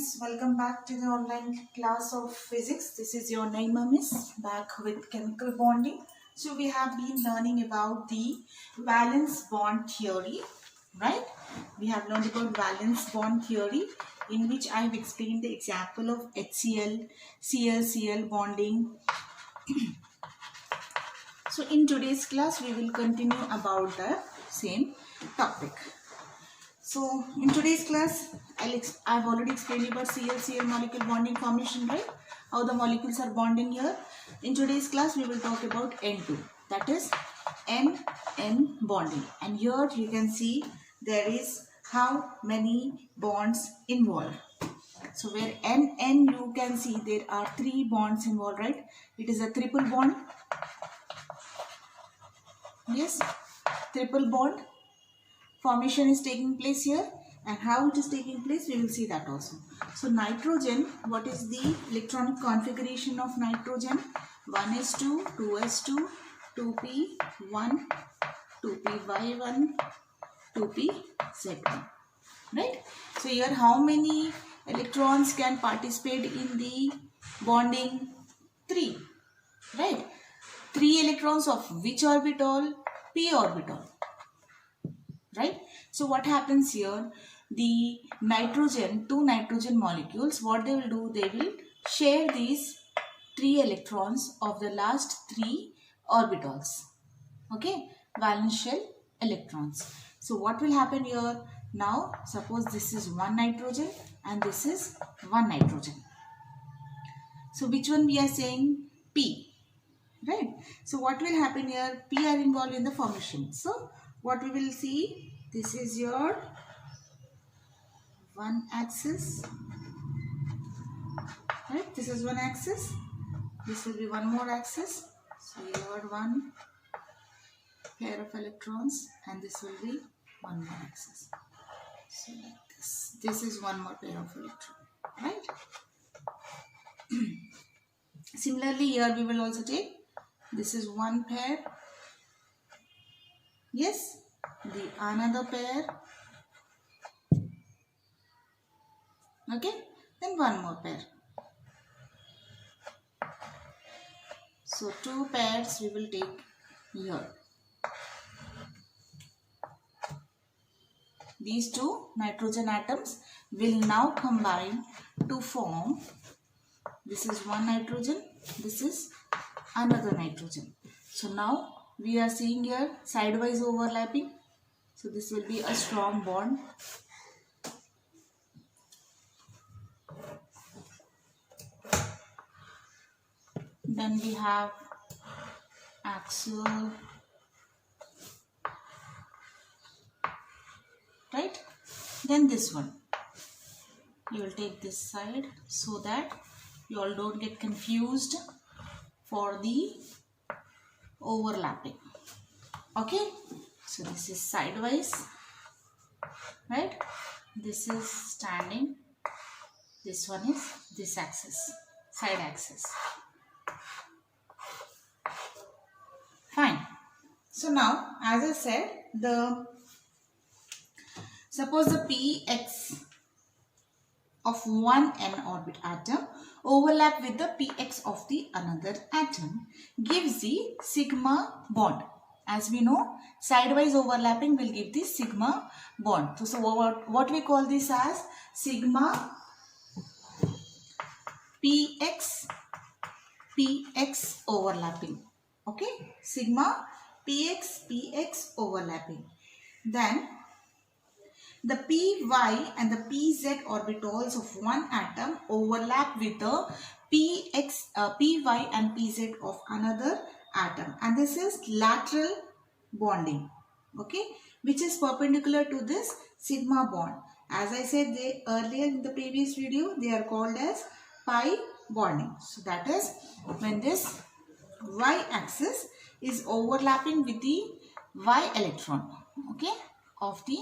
friends, welcome back to the online class of physics. This is your Naima Miss back with chemical bonding. So we have been learning about the valence bond theory, right? We have learned about valence bond theory, in which I have explained the example of HCl, Cl bonding. So in today's class we will continue about the same topic. So in today's class, I've already explained about Cl molecule bonding formation, right? How the molecules are bonding here. In today's class, we will talk about N2, that is N bonding. And here you can see there is how many bonds involved. So where N you can see there are 3 bonds involved, right? It is a triple bond. Yes, triple bond formation is taking place here, and how it is taking place we will see that also. So nitrogen, what is the electronic configuration of nitrogen? 1s2, 2s2, 2p1, 2py1, 2pz1, right? So here how many electrons can participate in the bonding? 3, right? 3 electrons of which orbital? p orbital, right? So what happens here, the nitrogen, 2 nitrogen molecules, what they will do, they will share these 3 electrons of the last 3 orbitals, okay, valence shell electrons. So what will happen here, now suppose this is 1 nitrogen and this is 1 nitrogen. So which one we are saying? P, right? So what will happen here, P are involved in the formation. So what we will see, this is your one axis, right? This is one axis. This will be one more axis. So your one pair of electrons, and this will be one more axis. So like this. This is one more pair of electrons, right? Similarly, here we will also take, this is one pair. Yes, the another pair. Okay, then one more pair. So 2 pairs we will take here. These 2 nitrogen atoms will now combine to form, this is one nitrogen, this is another nitrogen. So now we are seeing here sidewise overlapping. So this will be a strong bond. Then we have axial, right? Then this one, you will take this side so that you all don't get confused for the overlapping. Okay, so this is sidewise, right? This is standing, this one is this axis, side axis. Fine. So now, as I said, suppose the px of one n orbit atom overlap with the px of the another atom gives the sigma bond. As we know, sidewise overlapping will give the sigma bond. So what we call this as sigma px overlapping. Okay, sigma px overlapping. Then the py and the pz orbitals of one atom overlap with the py and pz of another atom, and this is lateral bonding, okay, which is perpendicular to this sigma bond. As I said earlier in the previous video, they are called as pi bonding. So that is when this y-axis is overlapping with the y electron, okay, of the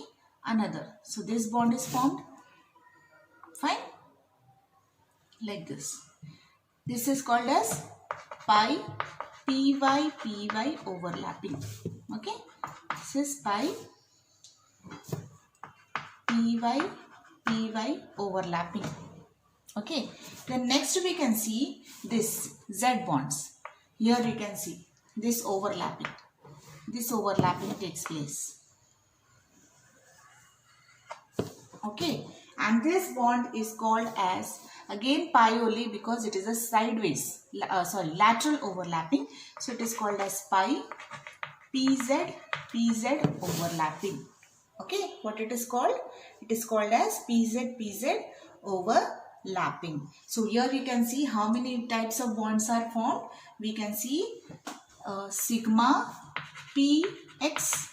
another. So this bond is formed. Fine, like this. This is called as pi py overlapping. Okay, this is pi py overlapping. Okay, then next we can see this Z bonds. Here you can see this overlapping. This overlapping takes place. Okay, and this bond is called as again pi only because it is a sideways, lateral overlapping. So it is called as pi PZ overlapping. Okay, what it is called? It is called as PZ overlapping. So here you can see how many types of bonds are formed. We can see sigma PX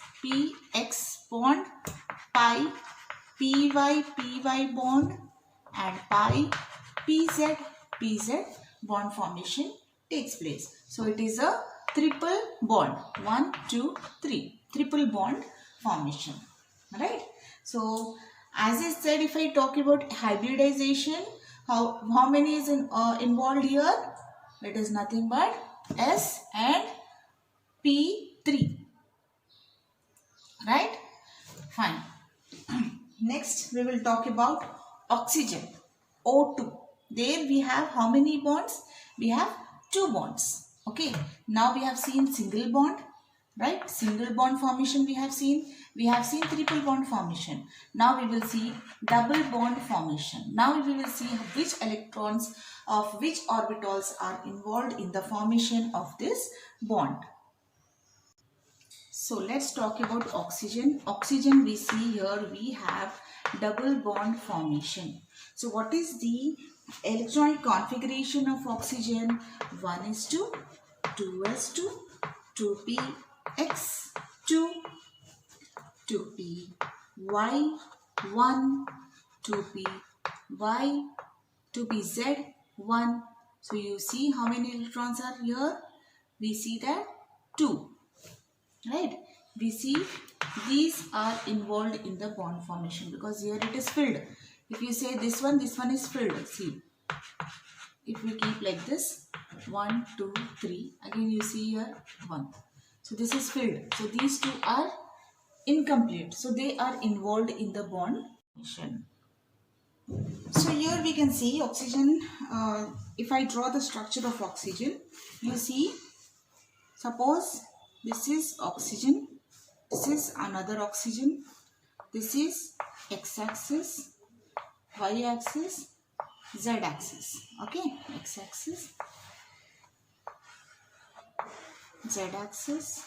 bond, pi PY bond, and pi PZ bond formation takes place. So it is a triple bond. 1, 2, 3. Triple bond formation. Right? So as I said, if I talk about hybridization, how many is involved here? It is nothing but S and P3. Right? Fine. Next we will talk about oxygen, O2. There we have how many bonds? We have 2 bonds. Okay. Now we have seen single bond, right? Single bond formation we have seen. We have seen triple bond formation. Now we will see double bond formation. Now we will see which electrons of which orbitals are involved in the formation of this bond. So let's talk about oxygen. Oxygen we see here we have double bond formation. So what is the electronic configuration of oxygen? 1s2, 2s2, 2px2, 2py1, 2py, 2pz1. So you see how many electrons are here? We see that 2. Right? We see these are involved in the bond formation because here it is filled. If you say this one is filled. See, if we keep like this, 1, 2, 3, again you see here 1. So this is filled. So these 2 are incomplete. So they are involved in the bond formation. So here we can see oxygen. If I draw the structure of oxygen, you see, suppose this is oxygen, this is another oxygen, this is x-axis, y-axis, z-axis. Okay, x-axis, z-axis.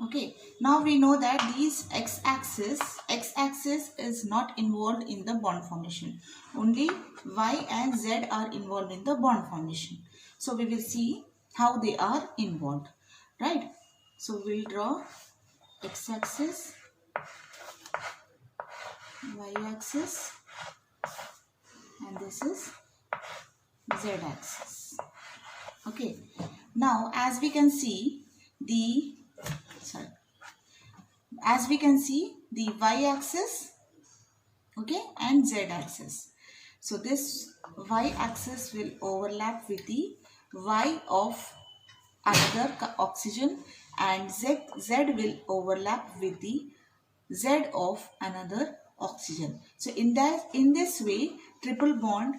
Okay, now we know that these x-axis is not involved in the bond formation. Only y and z are involved in the bond formation. So we will see how they are involved. Right? So we'll draw x-axis, y-axis, and this is z-axis. Okay. Now as we can see the y-axis, okay, and z-axis. So this y-axis will overlap with the y of another oxygen, and z will overlap with the z of another oxygen. So in this way double bond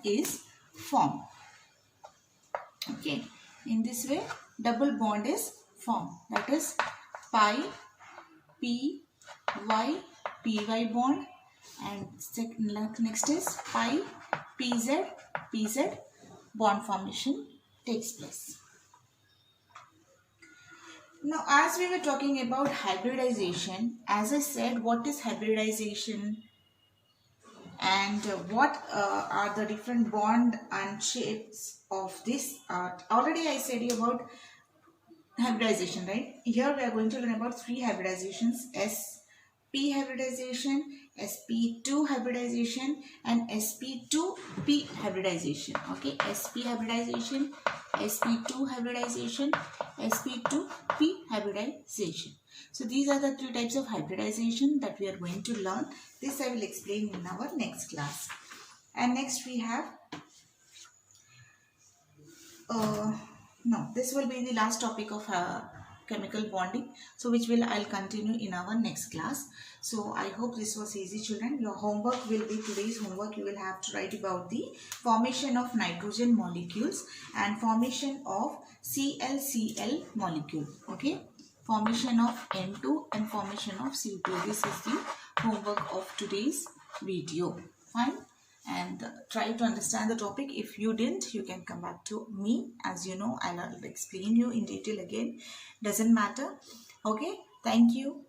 is formed. Okay, in this way double bond is formed. That is pi py bond, and next is pi pz bond formation takes place. Now as we were talking about hybridization, as I said, what is hybridization and what are the different bond and shapes of this? Already I said you about hybridization, right? Here we are going to learn about 3 hybridizations: sp hybridization, sp2 hybridization, and sp2p hybridization. Okay, sp hybridization, sp2 hybridization, sp2p hybridization. So these are the 3 types of hybridization that we are going to learn. This I will explain in our next class. And next we have this will be the last topic of chemical bonding, so which I'll continue in our next class. So I hope this was easy, children. Your homework will be, today's homework, you will have to write about the formation of nitrogen molecules and formation of ClCl molecule. Okay, formation of N2 and formation of CO2. This is the homework of today's video. Fine. And try to understand the topic. If you didn't, you can come back to me. As you know, I'll explain you in detail again. Doesn't matter. Okay. Thank you.